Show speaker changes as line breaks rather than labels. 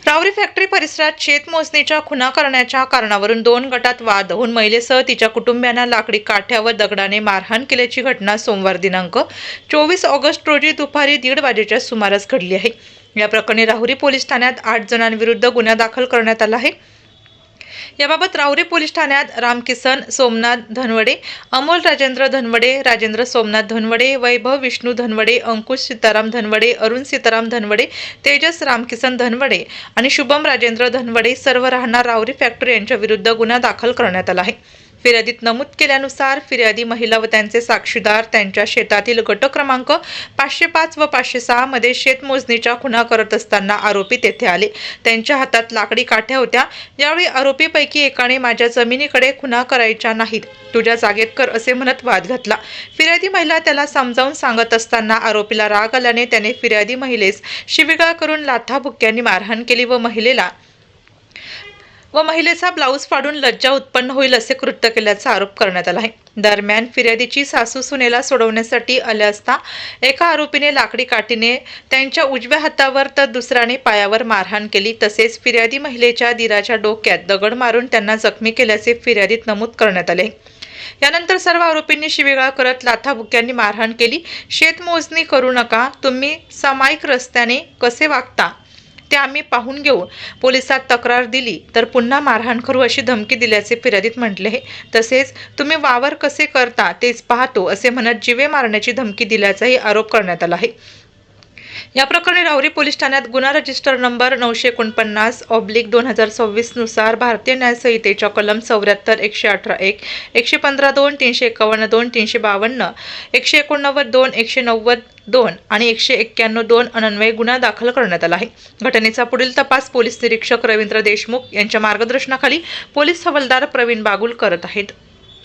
रावरी factory परिसरात शेतमोजणीच्या खुणा करण्याच्या कारणावरून 2 गटात वाद होऊन महिलेसह तिच्या कुटुंबियांना लाकडी काठ्यावर दगडाने मारहाण केल्याची घटना सोमवार दिनांक 24 ऑगस्ट रोजी दुपारी 1:30 वाजेच्या सुमारास घडली आहे। या प्रकरणी राहुरी पोलीस ठाण्यात 8 जणांविरुद्ध गुन्हा दाखल करण्यात आला आहे। याबाबत राहुरी पोलीस ठाण्यात रामकिसन सोमनाथ धनवडे, अमोल राजेंद्र धनवडे, राजेंद्र सोमनाथ धनवडे, वैभव विष्णू धनवडे, अंकुश सीताराम धनवडे, अरुण सीताराम धनवडे, तेजस रामकिसन धनवडे आणि शुभम राजेंद्र धनवडे सर्व राहणार राहुरी फॅक्टरी यांच्या विरुद्ध गुन्हा दाखल करण्यात आला आहे। फिर्यादीत नमूद केल्यानुसार फिर्यादी महिला व त्यांचे साक्षीदार त्यांच्या शेतातील गट क्रमांक 505 व 506 मध्ये शेतमोजणीच्या खुणा करत असताना आरोपी तेथे आले। त्यांच्या हातात लाकडी काठ्या होत्या। यावेळी आरोपीपैकी एकाने माझ्या जमिनीकडे खुणा करायच्या नाहीत, तुझ्या जागेत कर असे म्हणत वाद घातला। फिर्यादी महिला त्याला समजावून सांगत असताना आरोपीला राग आल्याने त्याने फिर्यादी महिलेस शिवीगाळ करून लाथाबुक्क्यांनी मारहाण केली व महिलेचा ब्लाऊज फाडून लज्जा उत्पन्न होईल असे कृत्य केल्याचा आरोप करण्यात आला आहे। दरम्यान फिर्यादीची सासू सुनेला सोडवण्यासाठी आले असता एका आरोपीने लाकडी काठीने त्यांच्या उजव्या हातावर तर दुसऱ्याने पायावर मारहाण केली। तसेच फिर्यादी महिलेच्या दीराच्या डोक्यात दगड मारून त्यांना जखमी केल्याचे फिर्यादीत नमूद करण्यात आले। यानंतर सर्व आरोपींनी शिवीगाळ करत लाथाबुक्क्यांनी मारहाण केली। शेतमोजणी करू नका, तुम्ही सामायिक रस्त्याने कसे वागता ते आम्ही पाहून घेऊ, पोलिसात तक्रार दिली तर पुन्हा मारहाण करू अशी धमकी दिल्याचे फिर्यादीत म्हटले आहे। तसेच तुम्ही वावर कसे करता तेच पाहतो असे म्हणत जीवे मारण्याची धमकी दिल्याचाही आरोप करण्यात आला आहे। या प्रकरणी राहुरी पोलीस ठाण्यात गुन्हा रजिस्टर नंबर 949/2026 नुसार भारतीय न्याय संहितेच्या कलम 74, 118(1), 115(2), 351(2), 352, 189(2), 190(2) आणि 191(2) अन्वये गुन्हा दाखल करण्यात आला आहे। घटनेचा पुढील तपास पोलीस निरीक्षक रवींद्र देशमुख यांच्या मार्गदर्शनाखाली पोलीस हवालदार प्रवीण बागुल करत आहेत।